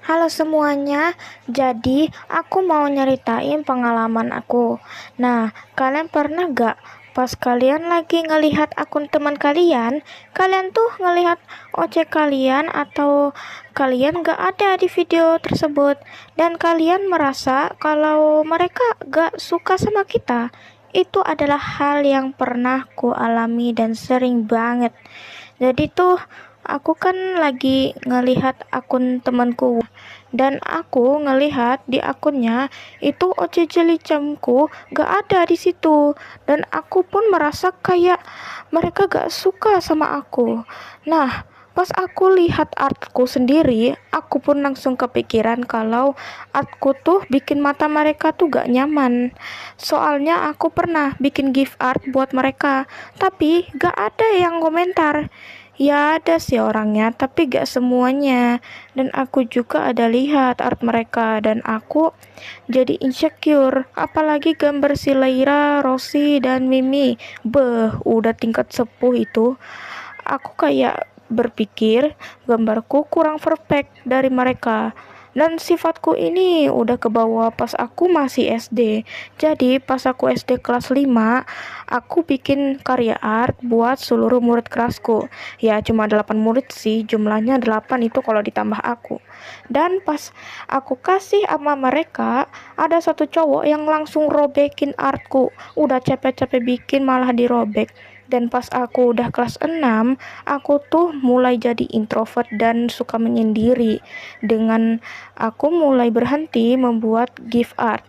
Halo semuanya, jadi aku mau nyeritain pengalaman aku. Nah, kalian pernah gak pas kalian lagi ngelihat akun teman kalian tuh ngelihat ojek kalian atau kalian gak ada di video tersebut dan kalian merasa kalau mereka gak suka sama kita. Itu adalah hal yang pernah ku alami dan sering banget. Jadi tuh aku kan lagi ngelihat akun temanku dan aku ngelihat di akunnya itu OCJ Licamku gak ada di situ dan aku pun merasa kayak mereka gak suka sama aku. Nah, pas aku lihat artku sendiri, aku pun langsung kepikiran kalau artku tuh bikin mata mereka tuh gak nyaman. Soalnya aku pernah bikin gift art buat mereka, tapi gak ada yang komentar. Ya ada sih orangnya, tapi gak semuanya. Dan aku juga ada lihat art mereka dan aku jadi insecure. Apalagi gambar si Leira, Rosi, dan Mimi. Beh, udah tingkat sepuh itu. Aku kayak berpikir gambarku kurang perfect dari mereka. Dan sifatku ini udah kebawa pas aku masih SD. Jadi pas aku SD kelas 5, aku bikin karya art buat seluruh murid kelasku. Ya cuma 8 murid sih, jumlahnya 8 itu kalau ditambah aku. Dan pas aku kasih sama mereka, ada satu cowok yang langsung robekin artku. Udah capek-capek bikin malah dirobek. Dan pas aku udah kelas 6, aku tuh mulai jadi introvert dan suka menyendiri. Dengan aku mulai berhenti membuat gift art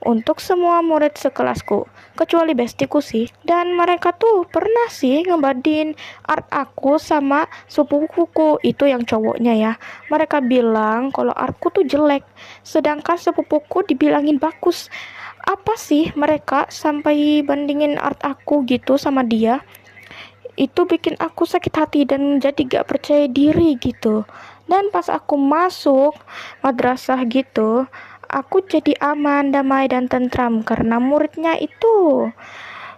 untuk semua murid sekelasku, kecuali bestiku sih. Dan mereka tuh pernah sih ngebandingin art aku sama sepupuku, itu yang cowoknya ya. Mereka bilang kalau artku tuh jelek, sedangkan sepupuku dibilangin bagus. Apa sih mereka sampai bandingin art aku gitu sama dia? Itu bikin aku sakit hati dan jadi gak percaya diri gitu. Dan pas aku masuk madrasah gitu, aku jadi aman, damai, dan tentram karena muridnya itu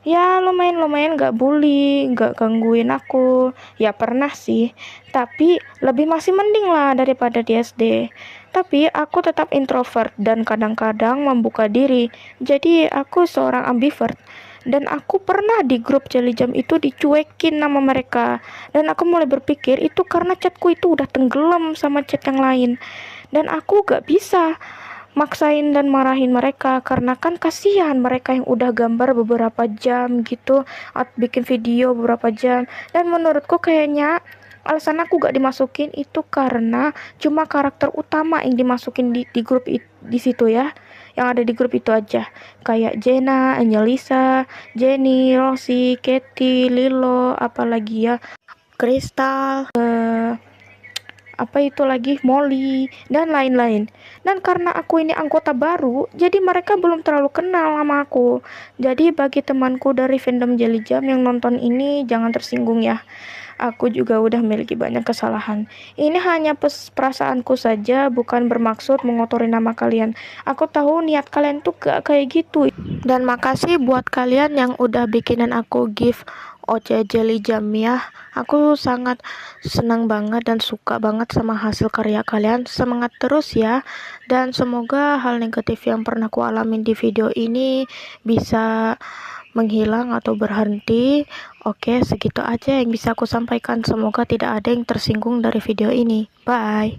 ya lumayan-lumayan gak bully, gak gangguin aku. Ya pernah sih, tapi lebih masih mending lah daripada di SD. Tapi aku tetap introvert dan kadang-kadang membuka diri. Jadi aku seorang ambivert. Dan aku pernah di grup Jelly Jam itu dicuekin nama mereka. Dan aku mulai berpikir itu karena chatku itu udah tenggelam sama chat yang lain. Dan aku gak bisa maksain dan marahin mereka karena kan kasihan mereka yang udah gambar beberapa jam gitu atau bikin video beberapa jam. Dan menurutku kayaknya alasan aku gak dimasukin itu karena cuma karakter utama yang dimasukin di grup di situ ya, yang ada di grup itu aja, kayak Jenna, Angelisa, Jenny, Rosie, Katie, Lilo, apalagi ya, Crystal, apa itu lagi, Molly, dan lain-lain. Dan karena aku ini anggota baru, jadi mereka belum terlalu kenal sama aku. Jadi bagi temanku dari fandom Jelly Jam yang nonton ini, jangan tersinggung ya. Aku juga udah memiliki banyak kesalahan. Ini hanya perasaanku saja, bukan bermaksud mengotori nama kalian. Aku tahu niat kalian tuh gak kayak gitu. Dan makasih buat kalian yang udah bikinin aku gift Oce Jelly Jam ya. Aku sangat senang banget dan suka banget sama hasil karya kalian. Semangat terus ya. Dan semoga hal negatif yang pernah aku alamin di video ini bisa menghilang atau berhenti. Oke, segitu aja yang bisa aku sampaikan. Semoga tidak ada yang tersinggung dari video ini. Bye.